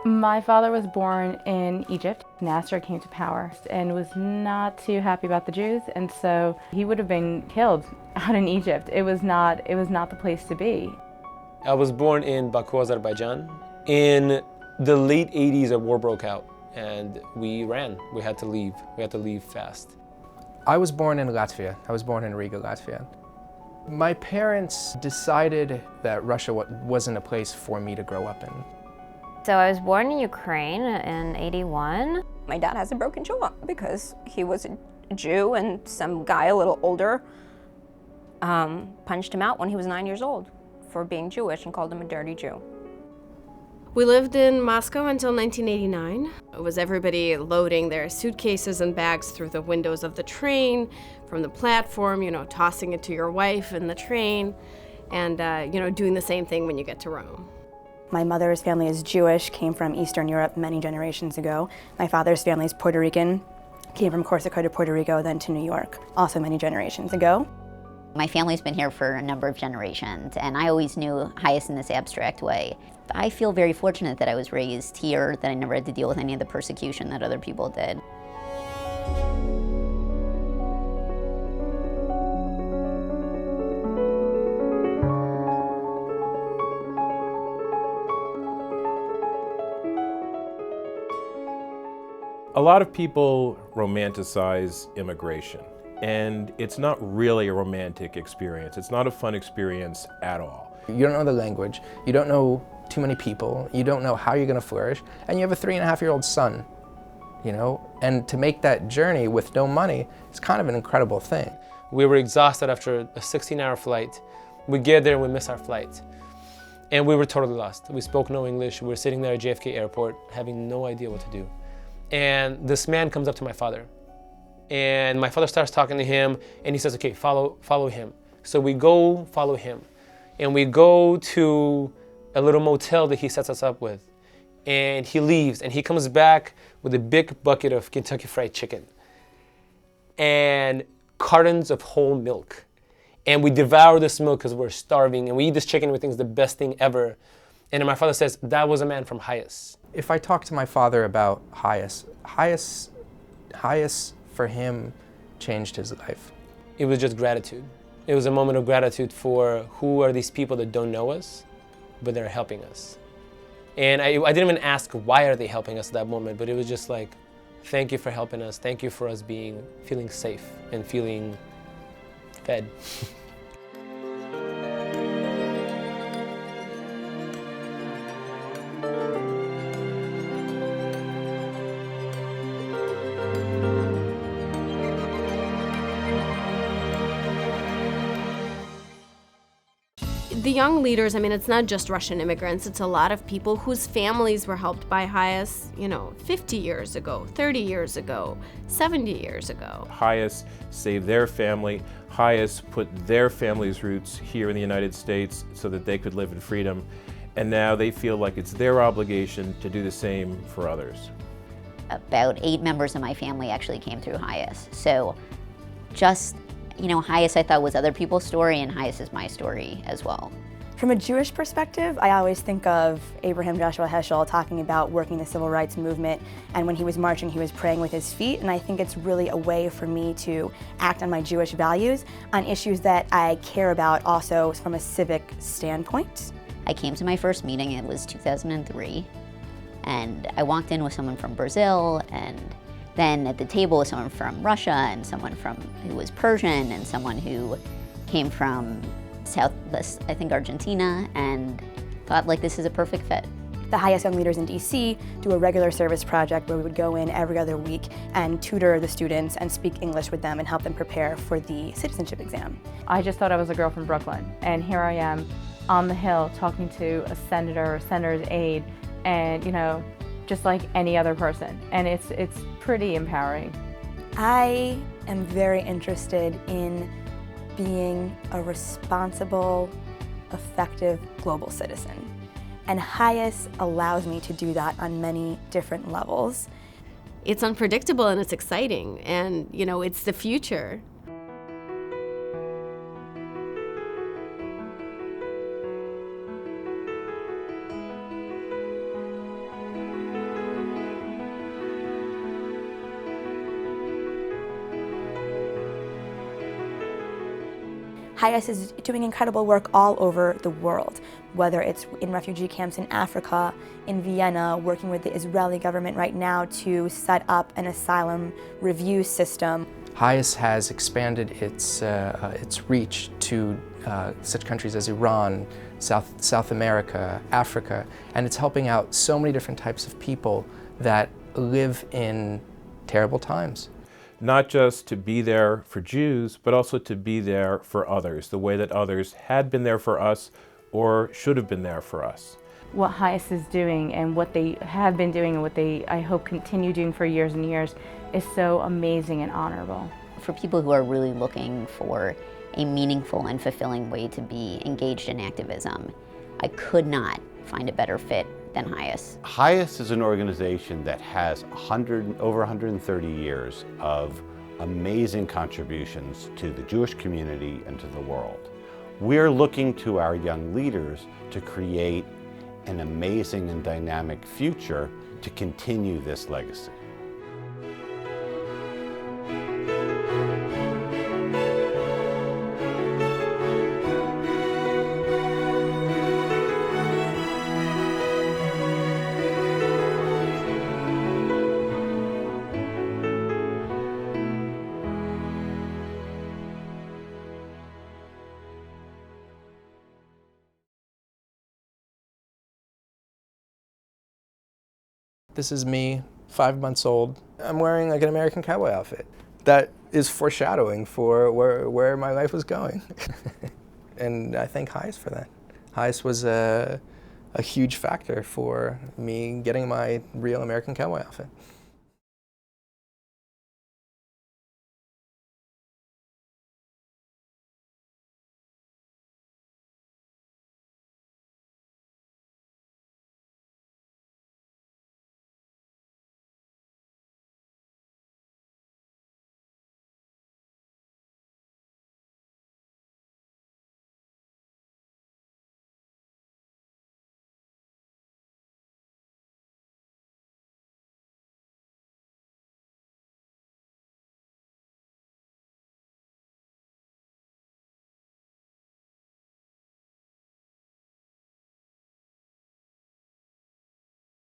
My father was born in Egypt. Nasser came to power and was not too happy about the Jews, and so he would have been killed out in Egypt. It was not the place to be. I was born in Baku, Azerbaijan. In the late 80s, a war broke out and we ran. We had to leave. We had to leave fast. I was born in Latvia. I was born in Riga, Latvia. My parents decided that Russia wasn't a place for me to grow up in. So I was born in Ukraine in '81. My dad has a broken jaw because he was a Jew and some guy a little older punched him out when he was 9 years old for being Jewish and called him a dirty Jew. We lived in Moscow until 1989. It was everybody loading their suitcases and bags through the windows of the train, from the platform, tossing it to your wife in the train, and, doing the same thing when you get to Rome. My mother's family is Jewish, came from Eastern Europe many generations ago. My father's family is Puerto Rican, came from Corsica to Puerto Rico, then to New York, also many generations ago. My family's been here for a number of generations, and I always knew HIAS in this abstract way. I feel very fortunate that I was raised here, that I never had to deal with any of the persecution that other people did. A lot of people romanticize immigration, and it's not really a romantic experience. It's not a fun experience at all. You don't know the language, you don't know too many people, you don't know how you're going to flourish, and you have a 3.5-year-old son, And to make that journey with no money is kind of an incredible thing. We were exhausted after a 16-hour flight. We get there and we miss our flight. And we were totally lost. We spoke no English. We were sitting there at JFK airport having no idea what to do. And this man comes up to my father. And my father starts talking to him and he says, okay, follow him. So we go follow him. And we go to a little motel that he sets us up with. And he leaves and he comes back with a big bucket of Kentucky Fried Chicken and cartons of whole milk. And we devour this milk because we're starving, and we eat this chicken and we think it's the best thing ever. And then my father says, that was a man from HIAS. If I talk to my father about HIAS for him changed his life. It was just gratitude. It was a moment of gratitude for who are these people that don't know us, but they're helping us. And I didn't even ask why are they helping us at that moment, but it was just like, thank you for helping us. Thank you for us feeling safe and feeling fed. The young leaders, it's not just Russian immigrants, it's a lot of people whose families were helped by HIAS, 50 years ago, 30 years ago, 70 years ago. HIAS saved their family. HIAS put their family's roots here in the United States so that they could live in freedom. And now they feel like it's their obligation to do the same for others. About 8 members of my family actually came through HIAS. So just HIAS I thought was other people's story, and HIAS is my story as well. From a Jewish perspective, I always think of Abraham Joshua Heschel talking about working the civil rights movement, and when he was marching, he was praying with his feet, and I think it's really a way for me to act on my Jewish values on issues that I care about also from a civic standpoint. I came to my first meeting, it was 2003, and I walked in with someone from Brazil, and then at the table was someone from Russia and someone who was Persian and someone who came from Southwest, I think Argentina, and thought this is a perfect fit. The HIAS Young Leaders in DC do a regular service project where we would go in every other week and tutor the students and speak English with them and help them prepare for the citizenship exam. I just thought I was a girl from Brooklyn, and here I am on the Hill talking to a senator or senator's aide, and just like any other person, and it's pretty empowering. I am very interested in being a responsible, effective global citizen, and HIAS allows me to do that on many different levels. It's unpredictable and it's exciting, and it's the future. HIAS is doing incredible work all over the world, whether it's in refugee camps in Africa, in Vienna, working with the Israeli government right now to set up an asylum review system. HIAS has expanded its reach to such countries as Iran, South America, Africa, and it's helping out so many different types of people that live in terrible times. Not just to be there for Jews, but also to be there for others, the way that others had been there for us or should have been there for us. What HIAS is doing and what they have been doing and what they, I hope, continue doing for years and years is so amazing and honorable. For people who are really looking for a meaningful and fulfilling way to be engaged in activism, I could not find a better fit than HIAS. HIAS is an organization that has over 130 years of amazing contributions to the Jewish community and to the world. We're looking to our young leaders to create an amazing and dynamic future to continue this legacy. This is me, 5 months old. I'm wearing like an American cowboy outfit. That is foreshadowing for where my life was going. And I thank HIAS for that. HIAS was a huge factor for me getting my real American cowboy outfit.